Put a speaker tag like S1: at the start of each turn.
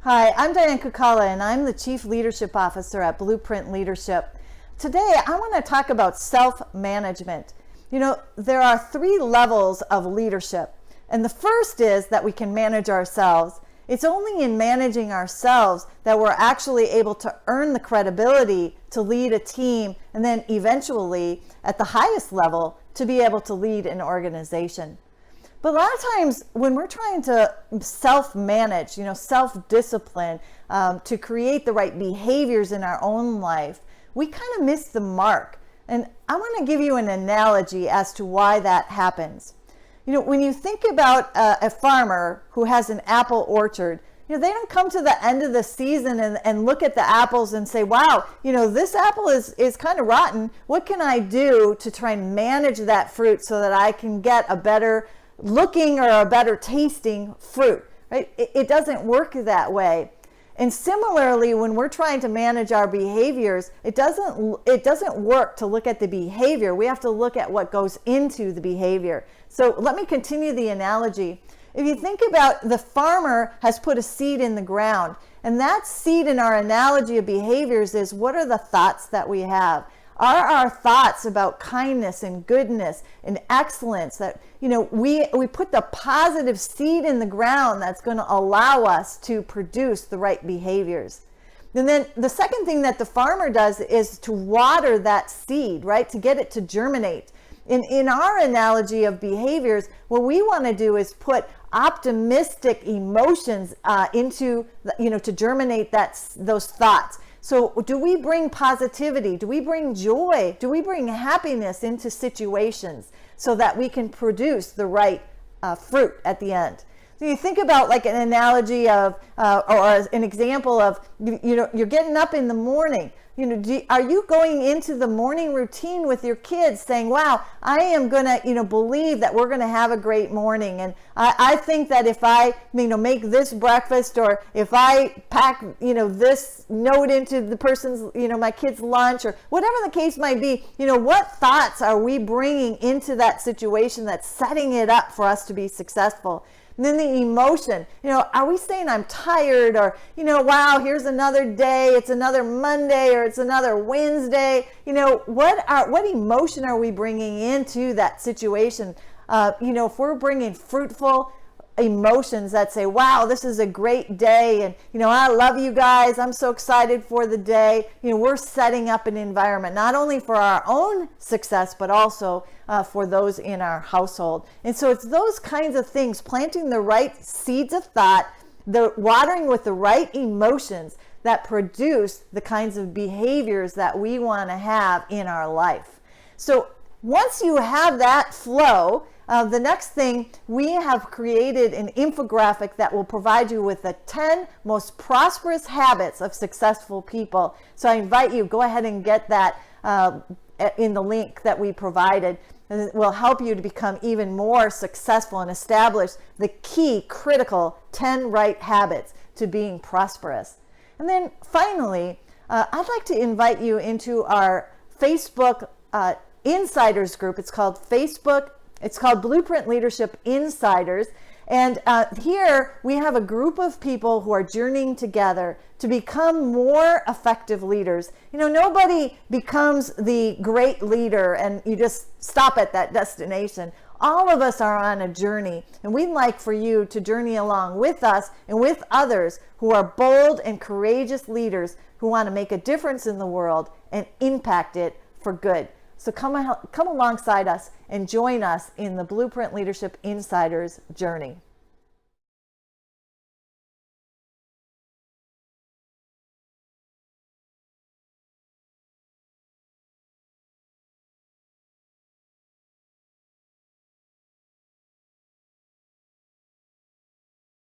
S1: Hi, I'm Diane and I'm the Chief Leadership Officer at Blueprint Leadership. Today, I want to talk about self-management. You know, there are 3 levels of leadership, and the first is that we can manage ourselves. It's only in managing ourselves that we're actually able to earn the credibility to lead a team, and then eventually, at the highest level, to be able to lead an organization. But a lot of times when we're trying to self-manage, self-discipline, to create the right behaviors in our own life, we kind of miss the mark. And I want to give you an analogy as to why that happens. You know, when you think about a farmer who has an apple orchard, they don't come to the end of the season and look at the apples and say, wow, this apple is kind of rotten. What can I do to try and manage that fruit so that I can get a better looking or a better tasting fruit, right? It doesn't work that way. And similarly, when we're trying to manage our behaviors, it doesn't work to look at the behavior. We have to look at what goes into the behavior. So let me continue the analogy. If you think about, the farmer has put a seed in the ground, and that seed in our analogy of behaviors is, what are the thoughts that we have? Are our thoughts about kindness and goodness and excellence that, we put the positive seed in the ground that's going to allow us to produce the right behaviors? And then the second thing that the farmer does is to water that seed, right? To get it to germinate. In our analogy of behaviors, what we want to do is put optimistic emotions into, to germinate those thoughts. So do we bring positivity? Do we bring joy? Do we bring happiness into situations so that we can produce the right fruit at the end? So you think about like an analogy of, or an example of, you're getting up in the morning. Are you going into the morning routine with your kids saying, wow, I am going to, believe that we're going to have a great morning. And I think that if I, make this breakfast, or if I pack, this note into the person's, my kid's lunch, or whatever the case might be, what thoughts are we bringing into that situation that's setting it up for us to be successful? And then the emotion, are we saying I'm tired, or, wow, here's another day, it's another Monday, or it's another Wednesday? What emotion are we bringing into that situation? If we're bringing fruitful emotions that say, wow, this is a great day, and I love you guys, I'm so excited for the day, we're setting up an environment not only for our own success but also for those in our household. And so it's those kinds of things, planting the right seeds of thought, the watering with the right emotions, that produce the kinds of behaviors that we want to have in our life. So once you have that flow, the next thing, we have created an infographic that will provide you with the 10 most prosperous habits of successful people. So I invite you, go ahead and get that in the link that we provided. And it will help you to become even more successful and establish the key critical 10 right habits to being prosperous. And then finally, I'd like to invite you into our Facebook Insiders group. It's called Blueprint Leadership Insiders. And here we have a group of people who are journeying together to become more effective leaders. Nobody becomes the great leader and you just stop at that destination. All of us are on a journey, and we'd like for you to journey along with us and with others who are bold and courageous leaders who want to make a difference in the world and impact it for good. So come alongside us and join us in the Blueprint Leadership Insiders journey.